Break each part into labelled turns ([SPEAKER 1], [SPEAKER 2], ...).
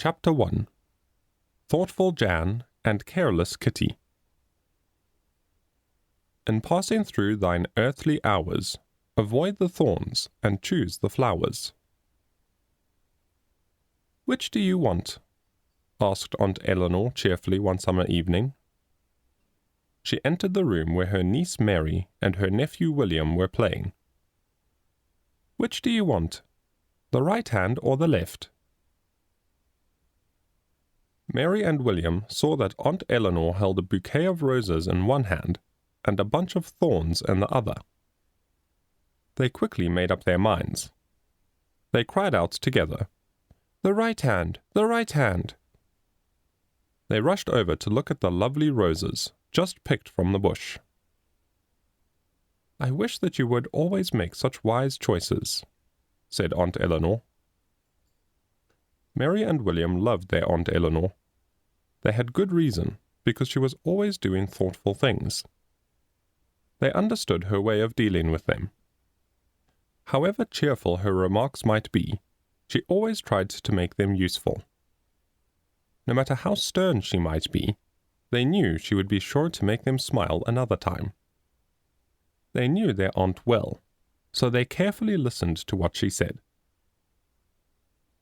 [SPEAKER 1] Chapter 1. Thoughtful Jan and Careless Kitty. In passing through thine earthly hours, avoid the thorns and choose the flowers. Which do you want? Asked Aunt Eleanor cheerfully one summer evening. She entered the room where her niece Mary and her nephew William were playing. Which do you want? The right hand or the left? Mary and William saw that Aunt Eleanor held a bouquet of roses in one hand and a bunch of thorns in the other. They quickly made up their minds. They cried out together, "The right hand! The right hand!" They rushed over to look at the lovely roses, just picked from the bush. "I wish that you would always make such wise choices," said Aunt Eleanor. Mary and William loved their Aunt Eleanor. They had good reason, because she was always doing thoughtful things. They understood her way of dealing with them. However cheerful her remarks might be, she always tried to make them useful. No matter how stern she might be, they knew she would be sure to make them smile another time. They knew their aunt well, so they carefully listened to what she said.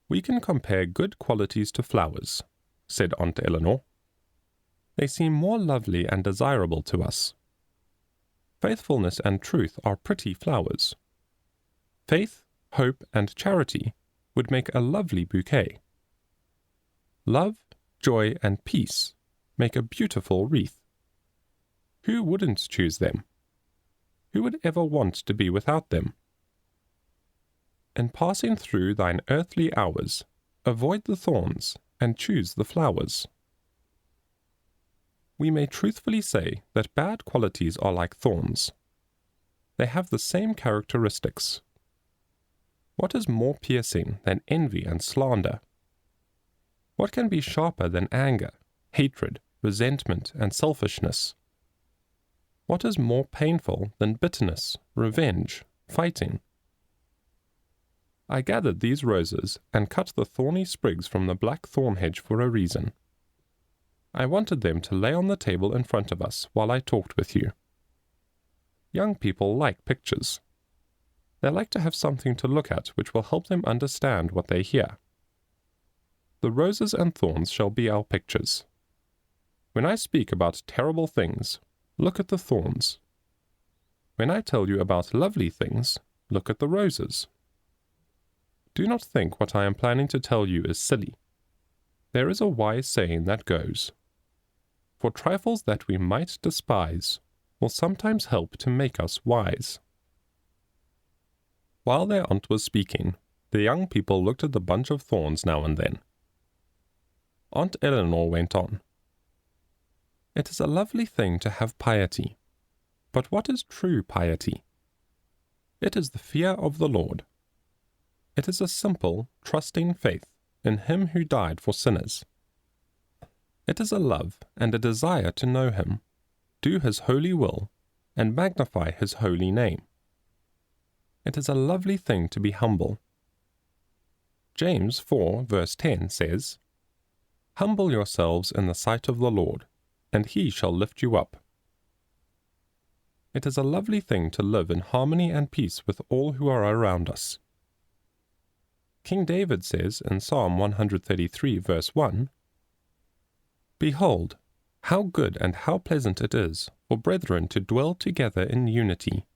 [SPEAKER 1] "We can compare good qualities to flowers," said Aunt Eleanor. "They seem more lovely and desirable to us. Faithfulness and truth are pretty flowers. Faith, hope, and charity would make a lovely bouquet. Love, joy, and peace make a beautiful wreath. Who wouldn't choose them? Who would ever want to be without them? In passing through thine earthly hours, avoid the thorns and choose the flowers." We may truthfully say that bad qualities are like thorns. They have the same characteristics. What is more piercing than envy and slander? What can be sharper than anger, hatred, resentment, and selfishness? What is more painful than bitterness, revenge, fighting? I gathered these roses and cut the thorny sprigs from the black thorn hedge for a reason. I wanted them to lay on the table in front of us while I talked with you. Young people like pictures. They like to have something to look at which will help them understand what they hear. The roses and thorns shall be our pictures. When I speak about terrible things, look at the thorns. When I tell you about lovely things, look at the roses. Do not think what I am planning to tell you is silly. There is a wise saying that goes, "For trifles that we might despise will sometimes help to make us wise." While their aunt was speaking, the young people looked at the bunch of thorns now and then. Aunt Eleanor went on, "It is a lovely thing to have piety. But what is true piety? It is the fear of the Lord. It is a simple, trusting faith in Him who died for sinners. It is a love and a desire to know Him, do His holy will, and magnify His holy name. It is a lovely thing to be humble. James 4 verse 10 says, "Humble yourselves in the sight of the Lord, and He shall lift you up." It is a lovely thing to live in harmony and peace with all who are around us. King David says in Psalm 133 verse 1, "Behold, how good and how pleasant it is for brethren to dwell together in unity."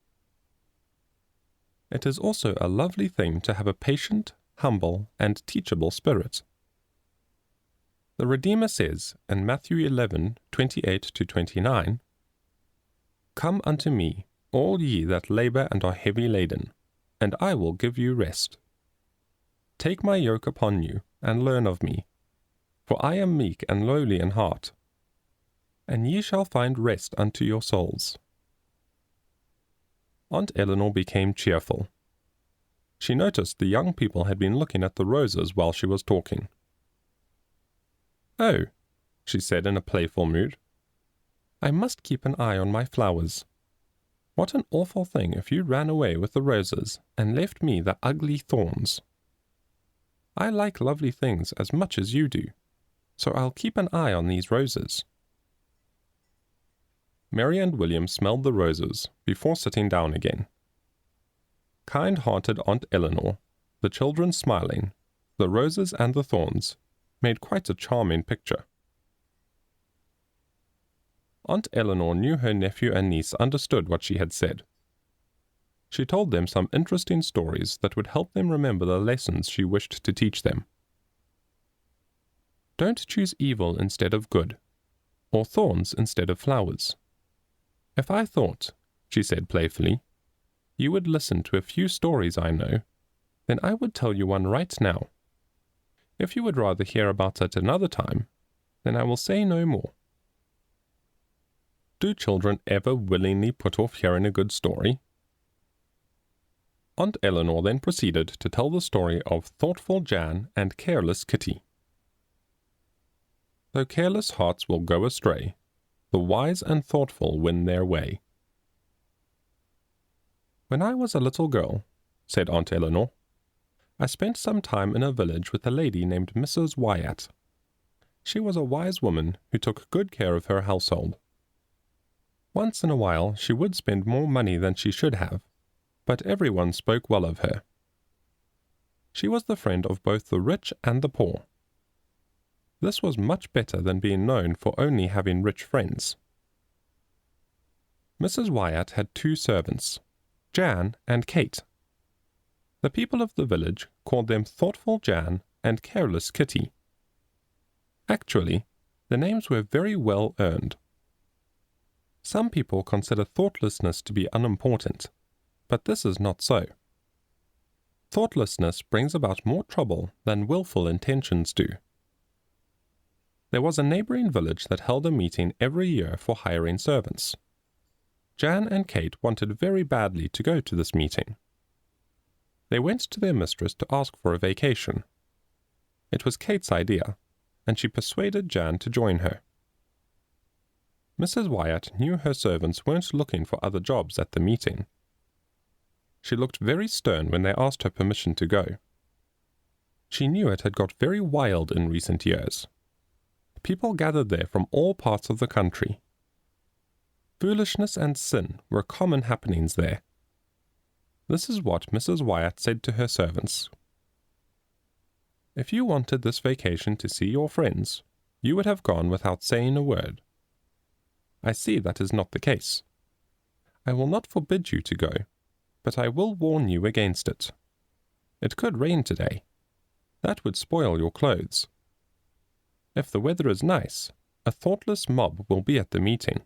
[SPEAKER 1] It is also a lovely thing to have a patient, humble, and teachable spirit. The Redeemer says in Matthew 11:28-29, "Come unto me, all ye that labor and are heavy laden, and I will give you rest. Take my yoke upon you, and learn of me, for I am meek and lowly in heart, and ye shall find rest unto your souls." Aunt Eleanor became cheerful. She noticed the young people had been looking at the roses while she was talking. "Oh," she said in a playful mood, "I must keep an eye on my flowers. What an awful thing if you ran away with the roses and left me the ugly thorns." I like lovely things as much as you do, so I'll keep an eye on these roses." Mary and William smelled the roses before sitting down again. Kind-hearted Aunt Eleanor, the children smiling, the roses and the thorns, made quite a charming picture. Aunt Eleanor knew her nephew and niece understood what she had said. She told them some interesting stories that would help them remember the lessons she wished to teach them. Don't choose evil instead of good, or thorns instead of flowers. If I thought, she said playfully, you would listen to a few stories I know, then I would tell you one right now. If you would rather hear about it another time, then I will say no more. Do children ever willingly put off hearing a good story? Aunt Eleanor then proceeded to tell the story of thoughtful Jan and careless Kitty. Though careless hearts will go astray, the wise and thoughtful win their way. When I was a little girl, said Aunt Eleanor, I spent some time in a village with a lady named Mrs. Wyatt. She was a wise woman who took good care of her household. Once in a while she would spend more money than she should have, but everyone spoke well of her. She was the friend of both the rich and the poor. This was much better than being known for only having rich friends. Mrs. Wyatt had 2 servants, Jan and Kate. The people of the village called them Thoughtful Jan and Careless Kitty. Actually, the names were very well earned. Some people consider thoughtlessness to be unimportant, but this is not so. Thoughtlessness brings about more trouble than willful intentions do. There was a neighboring village that held a meeting every year for hiring servants. Jan and Kate wanted very badly to go to this meeting. They went to their mistress to ask for a vacation. It was Kate's idea, and she persuaded Jan to join her. Mrs. Wyatt knew her servants weren't looking for other jobs at the meeting. She looked very stern when they asked her permission to go. She knew it had got very wild in recent years. People gathered there from all parts of the country. Foolishness and sin were common happenings there. This is what Mrs. Wyatt said to her servants. If you wanted this vacation to see your friends, you would have gone without saying a word. I see that is not the case. I will not forbid you to go, but I will warn you against it. It could rain today. That would spoil your clothes. If the weather is nice, a thoughtless mob will be at the meeting.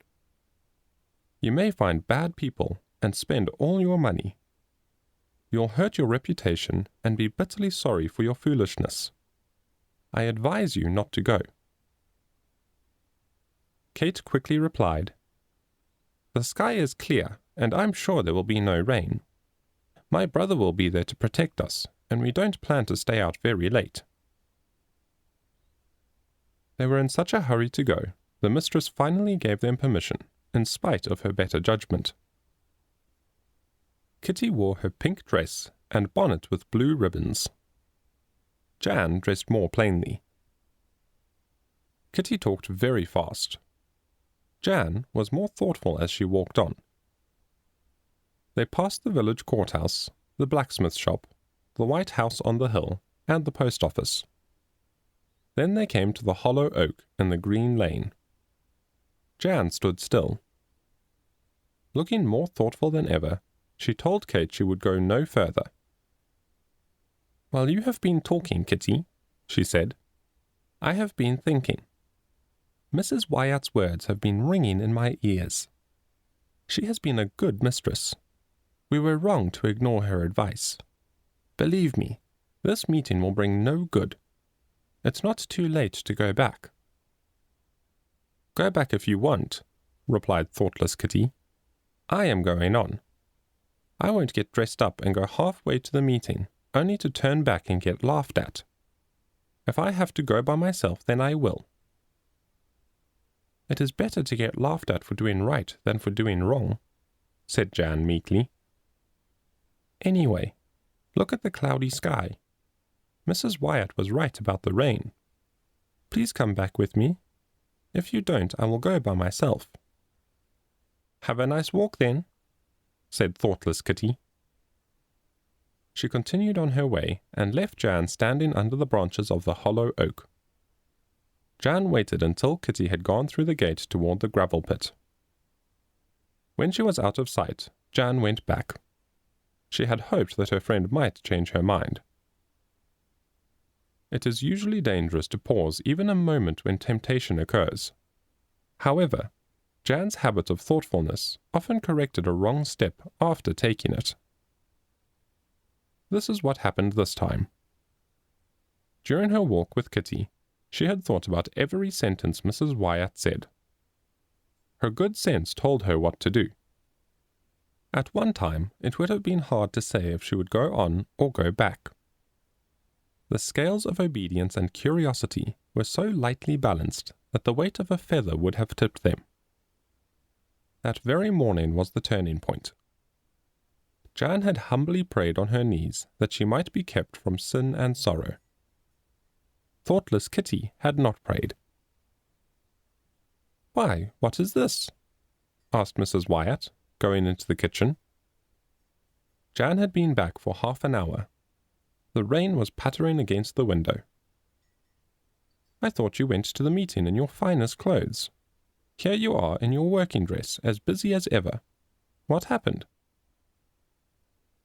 [SPEAKER 1] You may find bad people and spend all your money. You'll hurt your reputation and be bitterly sorry for your foolishness. I advise you not to go. Kate quickly replied, The sky is clear, and I'm sure there will be no rain. My brother will be there to protect us, and we don't plan to stay out very late. They were in such a hurry to go, the mistress finally gave them permission, in spite of her better judgment. Kitty wore her pink dress and bonnet with blue ribbons. Jan dressed more plainly. Kitty talked very fast. Jan was more thoughtful as she walked on. They passed the village courthouse, the blacksmith shop, the White House on the hill, and the post office. Then they came to the hollow oak in the green lane. Jan stood still. Looking more thoughtful than ever, she told Kate she would go no further. While you have been talking, Kitty, she said, I have been thinking. Mrs. Wyatt's words have been ringing in my ears. She has been a good mistress. We were wrong to ignore her advice. Believe me, this meeting will bring no good. It's not too late to go back. Go back if you want, replied thoughtless Kitty. I am going on. I won't get dressed up and go halfway to the meeting, only to turn back and get laughed at. If I have to go by myself, then I will. It is better to get laughed at for doing right than for doing wrong, said Jan meekly. Anyway, look at the cloudy sky. Mrs. Wyatt was right about the rain. Please come back with me. If you don't, I will go by myself." "Have a nice walk, then," said thoughtless Kitty. She continued on her way and left Jan standing under the branches of the hollow oak. Jan waited until Kitty had gone through the gate toward the gravel pit. When she was out of sight, Jan went back. She had hoped that her friend might change her mind. It is usually dangerous to pause even a moment when temptation occurs. However, Jan's habit of thoughtfulness often corrected a wrong step after taking it. This is what happened this time. During her walk with Kitty, she had thought about every sentence Mrs. Wyatt said. Her good sense told her what to do. At one time, it would have been hard to say if she would go on or go back. The scales of obedience and curiosity were so lightly balanced that the weight of a feather would have tipped them. That very morning was the turning point. Jan had humbly prayed on her knees that she might be kept from sin and sorrow. Thoughtless Kitty had not prayed. "Why, what is this?" asked Mrs. Wyatt, going into the kitchen. Jan had been back for half an hour. The rain was pattering against the window. "I thought you went to the meeting in your finest clothes. Here you are in your working dress, as busy as ever. What happened?"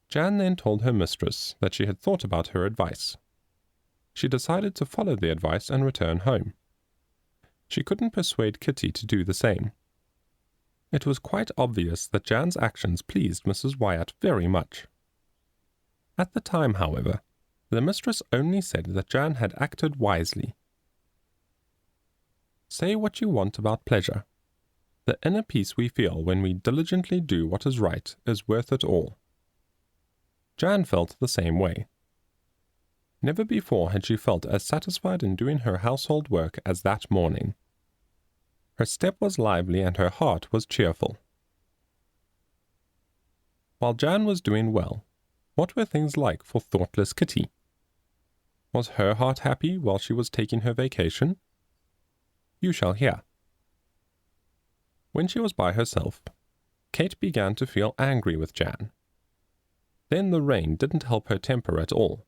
[SPEAKER 1] Jan then told her mistress that she had thought about her advice. She decided to follow the advice and return home. She couldn't persuade Kitty to do the same. It was quite obvious that Jan's actions pleased Mrs. Wyatt very much. At the time, however, the mistress only said that Jan had acted wisely. Say what you want about pleasure. The inner peace we feel when we diligently do what is right is worth it all. Jan felt the same way. Never before had she felt as satisfied in doing her household work as that morning. Her step was lively and her heart was cheerful. While Jan was doing well, what were things like for thoughtless Kitty? Was her heart happy while she was taking her vacation? You shall hear. When she was by herself, Kate began to feel angry with Jan. Then the rain didn't help her temper at all.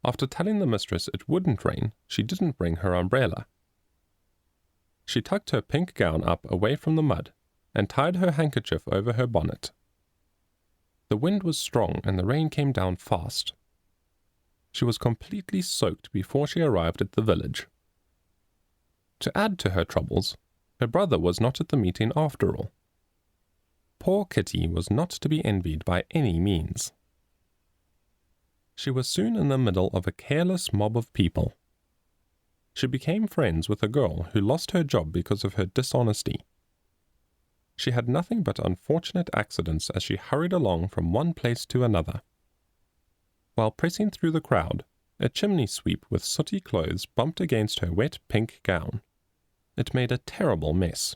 [SPEAKER 1] After telling the mistress it wouldn't rain, she didn't bring her umbrella. She tucked her pink gown up away from the mud and tied her handkerchief over her bonnet. The wind was strong and the rain came down fast. She was completely soaked before she arrived at the village. To add to her troubles, her brother was not at the meeting after all. Poor Kitty was not to be envied by any means. She was soon in the middle of a careless mob of people. She became friends with a girl who lost her job because of her dishonesty. She had nothing but unfortunate accidents as she hurried along from one place to another. While pressing through the crowd, a chimney sweep with sooty clothes bumped against her wet pink gown. It made a terrible mess.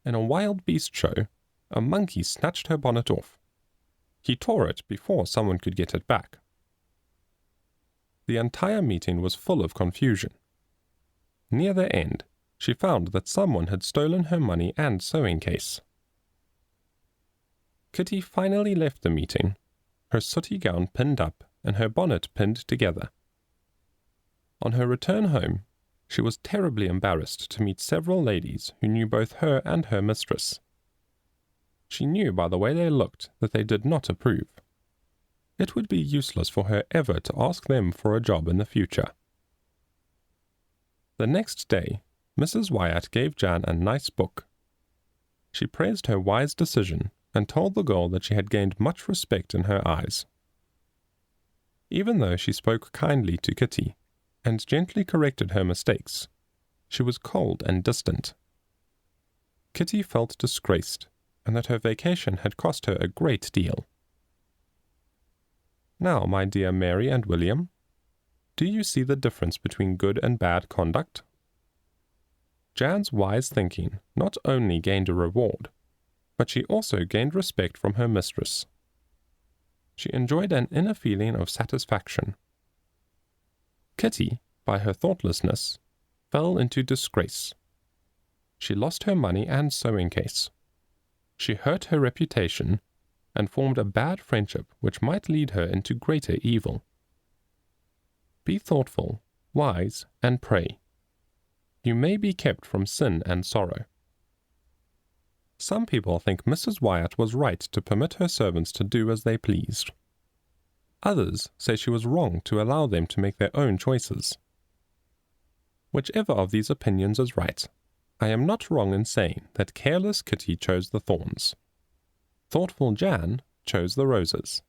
[SPEAKER 1] In a wild beast show, a monkey snatched her bonnet off. He tore it before someone could get it back. The entire meeting was full of confusion. Near the end, she found that someone had stolen her money and sewing case. Kitty finally left the meeting, her sooty gown pinned up and her bonnet pinned together. On her return home, she was terribly embarrassed to meet several ladies who knew both her and her mistress. She knew by the way they looked that they did not approve. It would be useless for her ever to ask them for a job in the future. The next day, Mrs. Wyatt gave Jan a nice book. She praised her wise decision and told the girl that she had gained much respect in her eyes. Even though she spoke kindly to Kitty and gently corrected her mistakes, she was cold and distant. Kitty felt disgraced and that her vacation had cost her a great deal. Now, my dear Mary and William, do you see the difference between good and bad conduct? Jan's wise thinking not only gained a reward, but she also gained respect from her mistress. she enjoyed an inner feeling of satisfaction. Kitty, by her thoughtlessness, fell into disgrace. She lost her money and sewing case. She hurt her reputation and formed a bad friendship which might lead her into greater evil. Be thoughtful, wise, and pray. You may be kept from sin and sorrow. Some people think Mrs. Wyatt was right to permit her servants to do as they pleased. Others say she was wrong to allow them to make their own choices. Whichever of these opinions is right, I am not wrong in saying that careless Kitty chose the thorns. Thoughtful Jan chose the roses.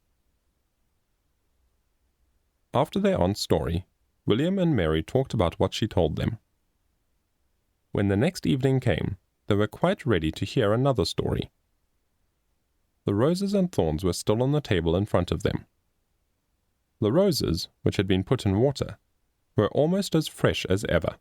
[SPEAKER 1] After their aunt's story, William and Mary talked about what she told them. When the next evening came, they were quite ready to hear another story. The roses and thorns were still on the table in front of them. The roses, which had been put in water, were almost as fresh as ever.